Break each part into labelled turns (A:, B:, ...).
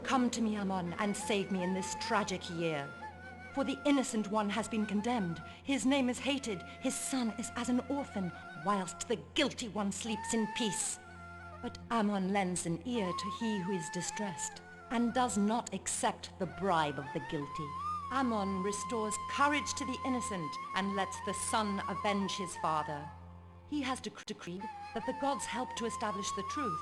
A: Come to me, Ammon, and save me in this tragic year. For the innocent one has been condemned, his name is hated, his son is as an orphan, whilst the guilty one sleeps in peace. But Ammon lends an ear to he who is distressed, and does not accept the bribe of the guilty. Ammon restores courage to the innocent, and lets the son avenge his father. He has decreed that the gods help to establish the truth,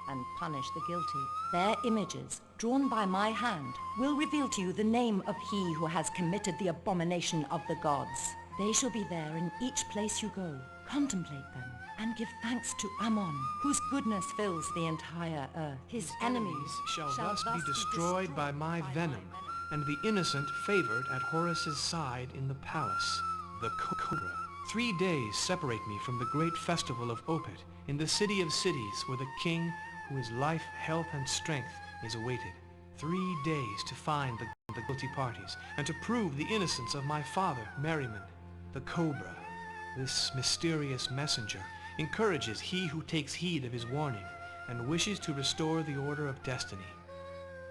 A: and punish the guilty. Their images, drawn by my hand, will reveal to you the name of he who has committed the abomination of the gods. They shall be there in each place you go. Contemplate them, and give thanks to Ammon, whose goodness fills the entire earth. His enemies
B: shall thus be destroyed by my venom, and the innocent favored at Horus's side in the palace. The Cobra. 3 days separate me from the great festival of Opet, in the city of cities, where the king, who is life, health, and strength, is awaited. 3 days to find the guilty parties, and to prove the innocence of my father, Merriman. The Cobra, this mysterious messenger, encourages he who takes heed of his warning, and wishes to restore the order of destiny.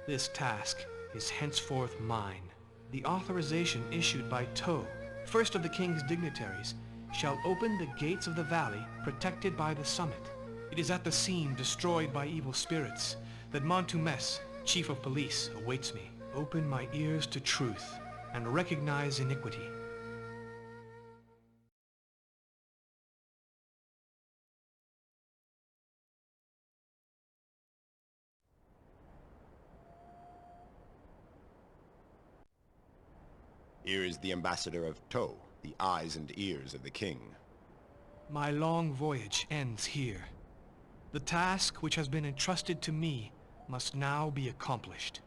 B: This task is henceforth mine. The authorization issued by To, first of the king's dignitaries, shall open the gates of the valley protected by the summit. It is at the scene destroyed by evil spirits that Montumes, chief of police, awaits me. Open my ears to truth and recognize iniquity.
C: Here is the ambassador of To, the eyes and ears of the king.
B: My long voyage ends here. The task which has been entrusted to me must now be accomplished.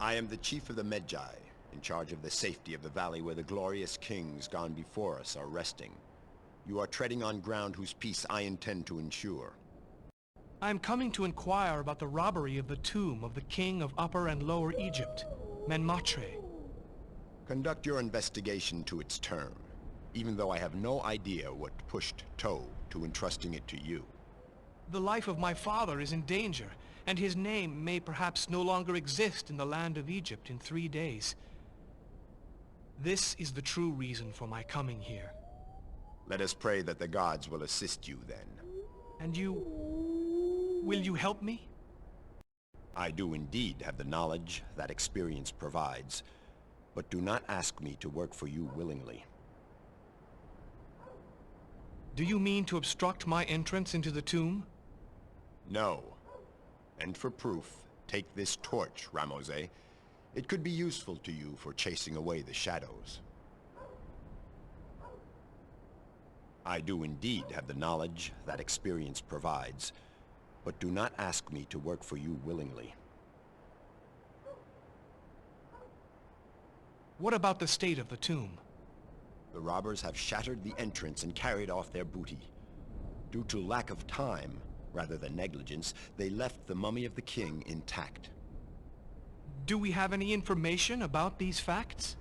C: I am the chief of the Medjai, in charge of the safety of the valley where the glorious kings gone before us are resting. You are treading on ground whose peace I intend to ensure.
B: I am coming to inquire about the robbery of the tomb of the king of Upper and Lower Egypt, Menmatre.
C: Conduct your investigation to its term, even though I have no idea what pushed To to entrusting it to you.
B: The life of my father is in danger, and his name may perhaps no longer exist in the land of Egypt in 3 days. This is the true reason for my coming here.
C: Let us pray that the gods will assist you then.
B: And you... will you help me?
C: I do indeed have the knowledge that experience provides, but do not ask me to work for you willingly.
B: Do you mean to obstruct my entrance into the tomb?
C: No. And for proof, take this torch, Ramose. It could be useful to you for chasing away the shadows. I do indeed have the knowledge that experience provides, but do not ask me to work for you willingly.
B: What about the state of the tomb?
C: The robbers have shattered the entrance and carried off their booty. Due to lack of time, rather than negligence, they left the mummy of the king intact.
B: Do we have any information about these facts?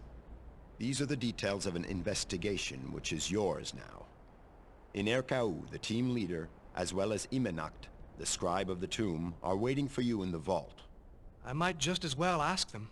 C: These are the details of an investigation which is yours now. Inerkau, the team leader, as well as Imenacht, the scribe of the tomb, are waiting for you in the vault.
B: I might just as well ask them.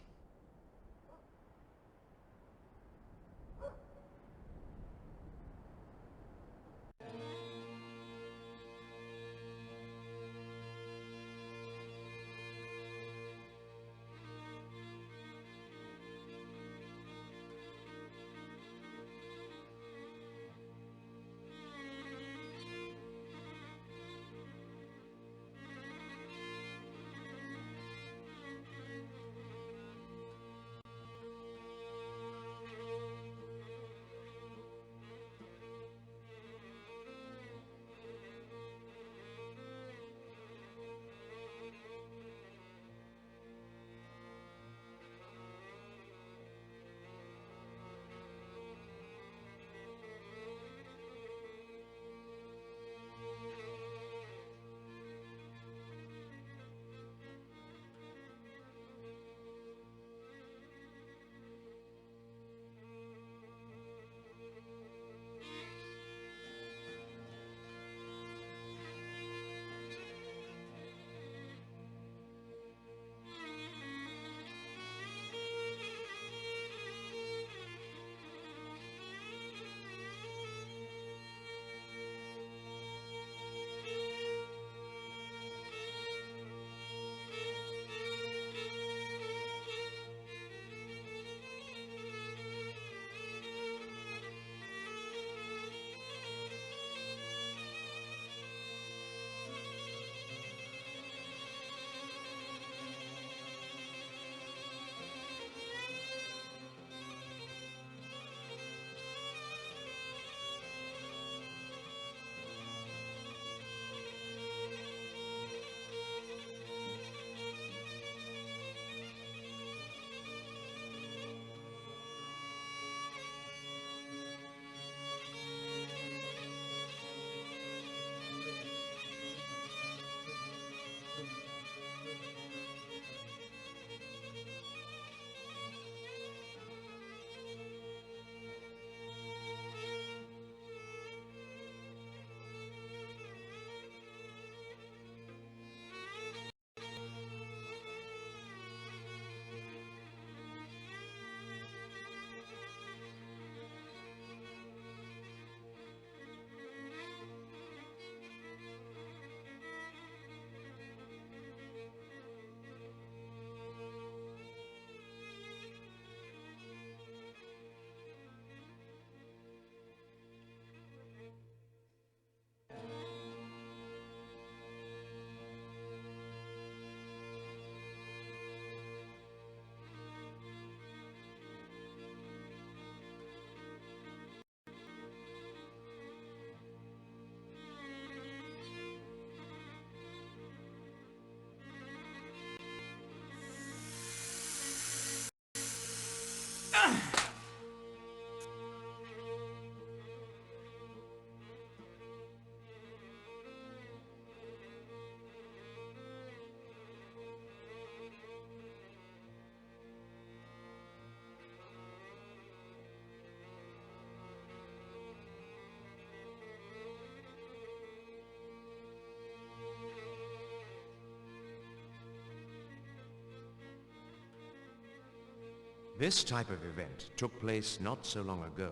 D: This type of event took place not so long ago.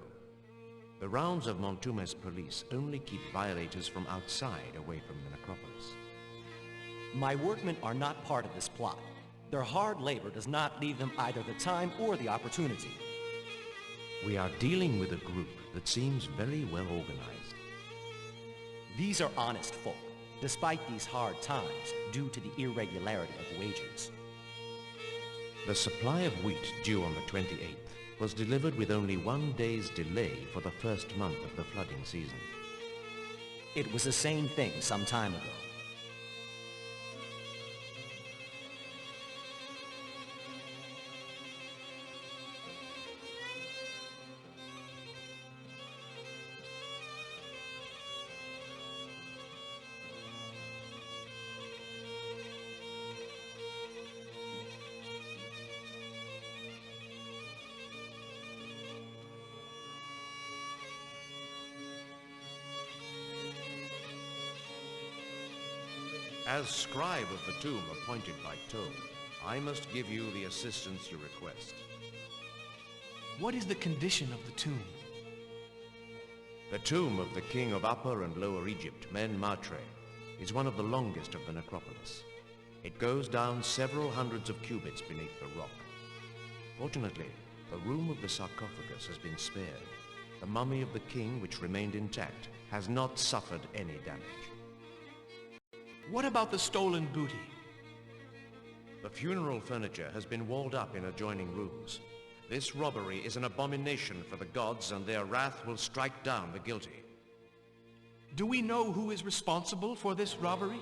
D: The rounds of Montume's police only keep violators from outside away from the necropolis.
E: My workmen are not part of this plot. Their hard labor does not leave them either the time or the opportunity.
D: We are dealing with a group that seems very well organized.
E: These are honest folk, despite these hard times due to the irregularity of wages.
D: The supply of wheat due on the 28th was delivered with only 1 day's delay for the first month of the flooding season.
E: It was the same thing some time ago.
D: As scribe of the tomb appointed by Toad, I must give you the assistance you request.
B: What is the condition of the tomb?
D: The tomb of the king of Upper and Lower Egypt, Men Matre, is one of the longest of the necropolis. It goes down several hundreds of cubits beneath the rock. Fortunately, the room of the sarcophagus has been spared. The mummy of the king, which remained intact, has not suffered any damage.
B: What about the stolen booty?
D: The funeral furniture has been walled up in adjoining rooms. This robbery is an abomination for the gods, and their wrath will strike down the guilty.
B: Do we know who is responsible for this robbery?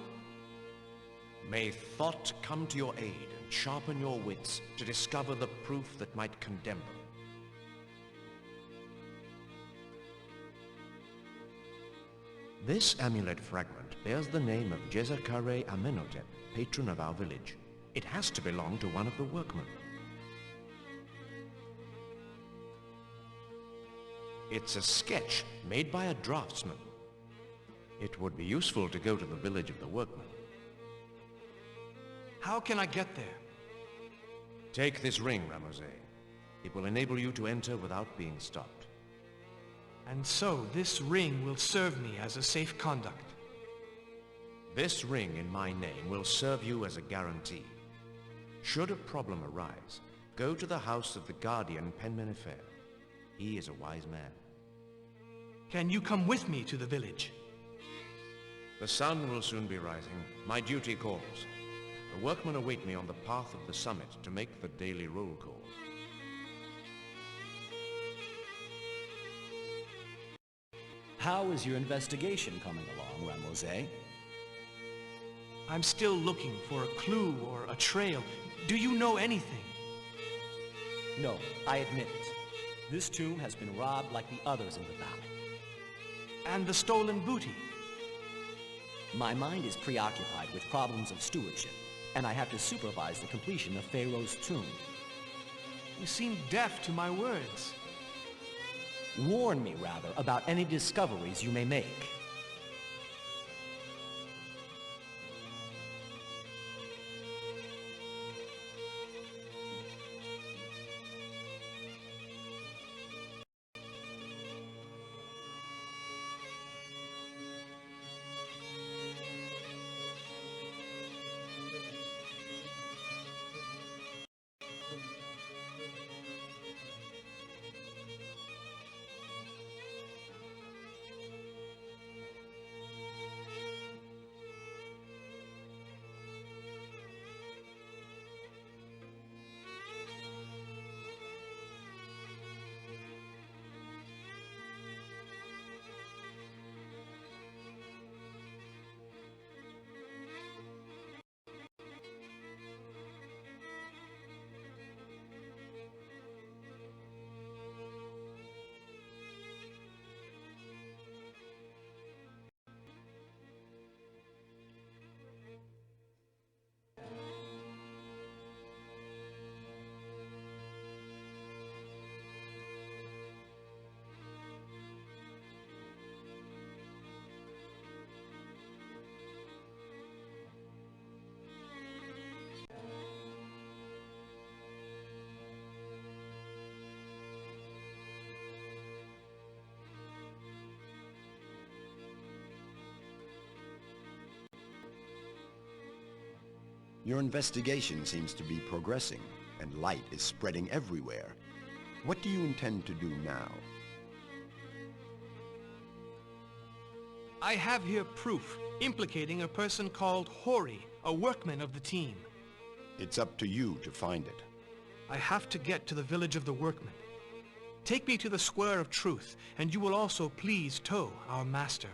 D: May thought come to your aid and sharpen your wits to discover the proof that might condemn them. This amulet fragment bears the name of Jezakare Amenhotep, patron of our village. It has to belong to one of the workmen. It's a sketch made by a draftsman. It would be useful to go to the village of the workmen.
B: How can I get there?
D: Take this ring, Ramose. It will enable you to enter without being stopped.
B: And so this ring will serve me as a safe conduct.
D: This ring in my name will serve you as a guarantee. Should a problem arise, go to the house of the guardian Penmenefer. He is a wise man.
B: Can you come with me to the village?
D: The sun will soon be rising. My duty calls. The workmen await me on the path of the summit to make the daily roll call.
E: How is your investigation coming along, Ramose?
B: I'm still looking for a clue or a trail. Do you know anything?
E: No, I admit it. This tomb has been robbed like the others in the valley.
B: And the stolen booty?
E: My mind is preoccupied with problems of stewardship, and I have to supervise the completion of Pharaoh's tomb.
B: You seem deaf to my words.
E: Warn me, rather, about any discoveries you may make.
C: Your investigation seems to be progressing, and light is spreading everywhere. What do you intend to do now?
B: I have here proof implicating a person called Hori, a workman of the team.
C: It's up to you to find it.
B: I have to get to the village of the workmen. Take me to the Square of Truth, and you will also please tow our master.